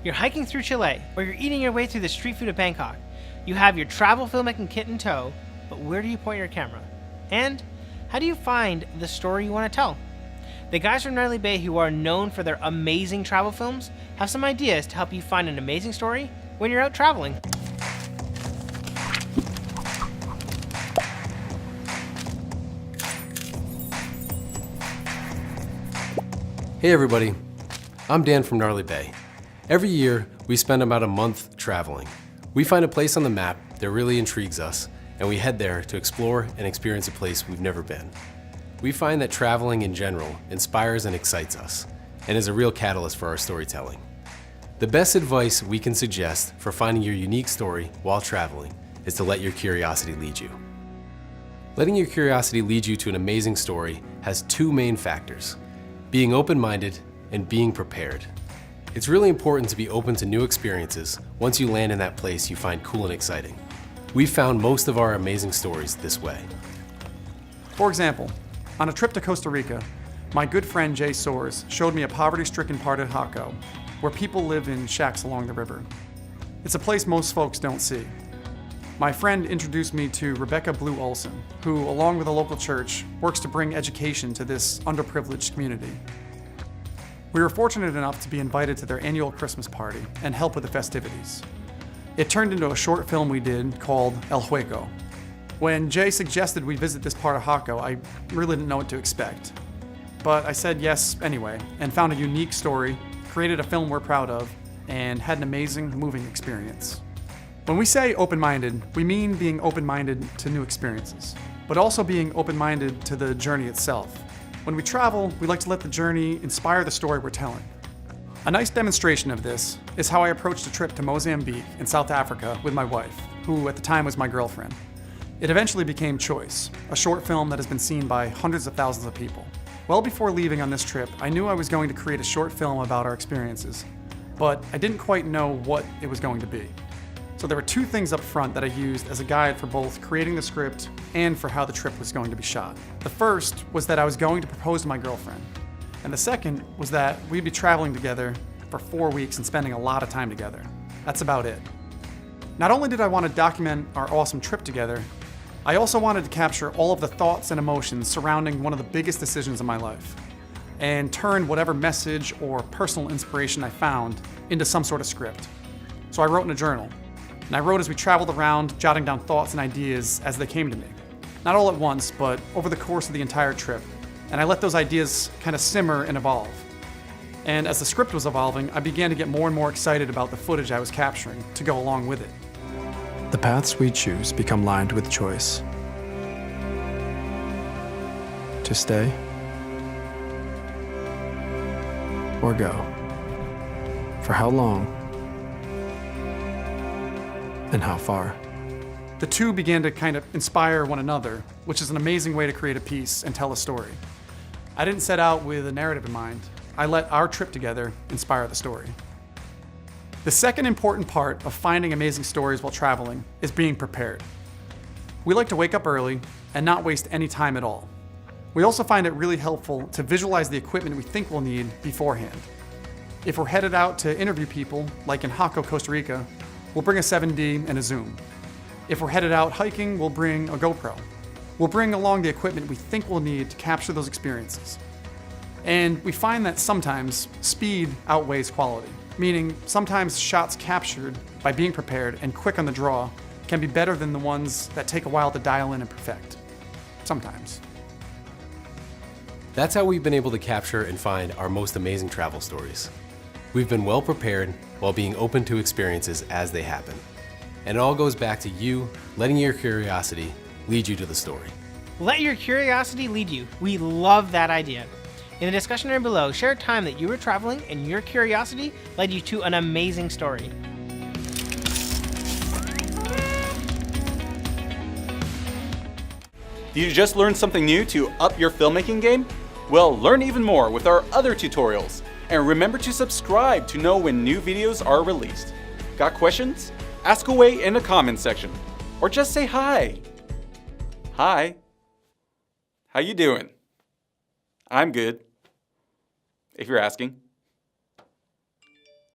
You're hiking through Chile, or you're eating your way through the street food of Bangkok. You have your travel filmmaking kit in tow, but where do you point your camera? And how do you find the story you want to tell? The guys from Gnarly Bay, who are known for their amazing travel films, have some ideas to help you find an amazing story when you're out traveling. Hey everybody, I'm Dan from Gnarly Bay. Every year, we spend about a month traveling. We find a place on the map that really intrigues us, and we head there to explore and experience a place we've never been. We find that traveling in general inspires and excites us, and is a real catalyst for our storytelling. The best advice we can suggest for finding your unique story while traveling is to let your curiosity lead you. Letting your curiosity lead you to an amazing story has two main factors: being open-minded and being prepared. It's really important to be open to new experiences once you land in that place you find cool and exciting. We've found most of our amazing stories this way. For example, on a trip to Costa Rica, my good friend Jay Soares showed me a poverty-stricken part of Jaco, where people live in shacks along the river. It's a place most folks don't see. My friend introduced me to Rebecca Blue Olson, who, along with a local church, works to bring education to this underprivileged community. We were fortunate enough to be invited to their annual Christmas party and help with the festivities. It turned into a short film we did called El Juego. When Jay suggested we visit this part of Jaco, I really didn't know what to expect. But I said yes anyway, and found a unique story, created a film we're proud of, and had an amazing, moving experience. When we say open-minded, we mean being open-minded to new experiences, but also being open-minded to the journey itself. When we travel, we like to let the journey inspire the story we're telling. A nice demonstration of this is how I approached a trip to Mozambique in South Africa with my wife, who at the time was my girlfriend. It eventually became Choice, a short film that has been seen by hundreds of thousands of people. Well before leaving on this trip, I knew I was going to create a short film about our experiences, but I didn't quite know what it was going to be. So there were two things up front that I used as a guide for both creating the script and for how the trip was going to be shot. The first was that I was going to propose to my girlfriend. And the second was that we'd be traveling together for 4 weeks and spending a lot of time together. That's about it. Not only did I want to document our awesome trip together, I also wanted to capture all of the thoughts and emotions surrounding one of the biggest decisions of my life, and turn whatever message or personal inspiration I found into some sort of script. So I wrote in a journal. And I wrote as we traveled around, jotting down thoughts and ideas as they came to me. Not all at once, but over the course of the entire trip. And I let those ideas kind of simmer and evolve. And as the script was evolving, I began to get more and more excited about the footage I was capturing to go along with it. The paths we choose become lined with choice. To stay or go. For how long? And how far? The two began to kind of inspire one another, which is an amazing way to create a piece and tell a story. I didn't set out with a narrative in mind. I let our trip together inspire the story. The second important part of finding amazing stories while traveling is being prepared. We like to wake up early and not waste any time at all. We also find it really helpful to visualize the equipment we think we'll need beforehand. If we're headed out to interview people, like in Jaco, Costa Rica, we'll bring a 7D and a zoom. If we're headed out hiking, we'll bring a GoPro. We'll bring along the equipment we think we'll need to capture those experiences. And we find that sometimes speed outweighs quality, meaning sometimes shots captured by being prepared and quick on the draw can be better than the ones that take a while to dial in and perfect. Sometimes. That's how we've been able to capture and find our most amazing travel stories. We've been well prepared while being open to experiences as they happen. And it all goes back to you letting your curiosity lead you to the story. Let your curiosity lead you. We love that idea. In the discussion area below, share a time that you were traveling and your curiosity led you to an amazing story. Did you just learn something new to up your filmmaking game? Well, learn even more with our other tutorials. And remember to subscribe to know when new videos are released. Got questions? Ask away in the comments section. Or just say hi. Hi. How you doing? I'm good. If you're asking.